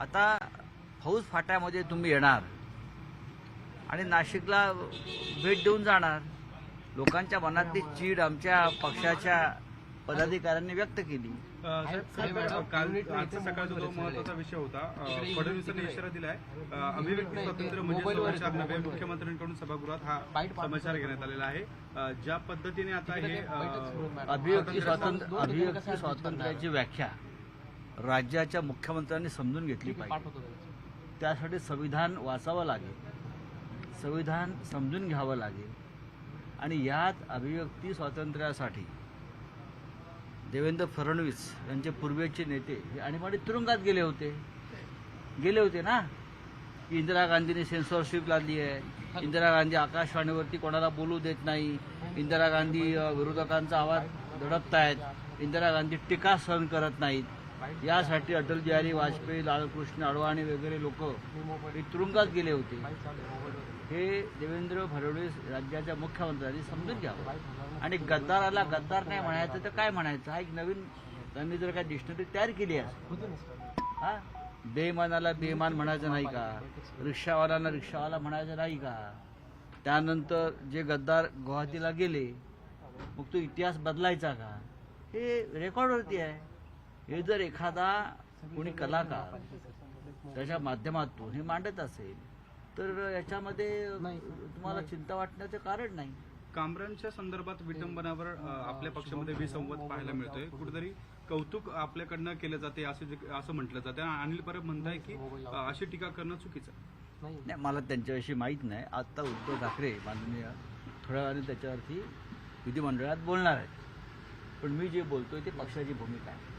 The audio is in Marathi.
आता फौज फाट्यामध्ये तुम्ही येणार आणि नाशिकला भेट देऊन जाणार. लोकांच्या मनातली चीड आमच्या पक्षाच्या पदाधिकाऱ्यांनी व्यक्त केली. आजचा सकाळचा जो महत्वाचा विषय होता, फडणवीसांनी इशारा दिलाय अभिव्यक्ती स्वातंत्र्य म्हणजे समाचार नव्हे. मुख्यमंत्र्यांकडून सभागृहात हा समाचार घेण्यात आलेला आहे. ज्या पद्धतीने आता हे अभिव्यक्ती स्वातंत्र्याची व्याख्या राज्याच्या मुख्यमंत्र्यांनी समजून घेतली पाहिजे. त्यासाठी संविधान वाचावं लागेल, संविधान समजून घ्यावं लागेल. आणि यात अभिव्यक्ती स्वातंत्र्यासाठी देवेंद्र फडणवीस यांचे पूर्वीचे नेते हे आणीबाणी तुरुंगात गेले होते ना. इंदिरा गांधीने सेन्सॉरशिप लादली आहे. इंदिरा गांधी आकाशवाणीवरती कोणाला बोलू देत नाही. इंदिरा गांधी विरोधकांचा आवाज दडपतायत. इंदिरा गांधी टीका सहन करत नाहीत. यासाठी अटल बिहारी वाजपेयी, लालकृष्ण अडवाणी वगैरे लोक हे तुरुंगात गेले होते. हे देवेंद्र फडणवीस राज्याच्या मुख्यमंत्र्यांनी समजून घ्यावं. आणि गद्दाराला गद्दार नाही म्हणायचं तर काय म्हणायचं, हा एक नवीन त्यांनी जर काय डिक्शनरी तयार केली आहे. हा, बेईमानाला बेईमान म्हणायचं नाही का, रिक्षावाल्याला रिक्षावाला म्हणायचं नाही का. त्यानंतर जे गद्दार गुवाहाटीला गेले मग तो इतिहास बदलायचा का, हे रेकॉर्डवरती आहे. हे जर एखादा कोणी कलाकार त्याच्या माध्यमातून हे मांडत असेल तर याच्यामध्ये तुम्हाला चिंता वाटण्याचं कारण नाही. कामरांच्या संदर्भात विटंबनावर आपल्या पक्षामध्ये विसंवाद पाहायला मिळतोय. कुठेतरी कौतुक आपल्याकडनं केलं जाते असं म्हटलं जातं. अनिल परब म्हणताय की अशी टीका करणं चुकीचं नाही. मला त्यांच्याविषयी माहीत नाही. आता उद्धव ठाकरे माननीय थोड्या वेळाने त्याच्यावरती विधिमंडळात बोलणार आहेत. पण मी जे बोलतोय ते पक्षाची भूमिका आहे.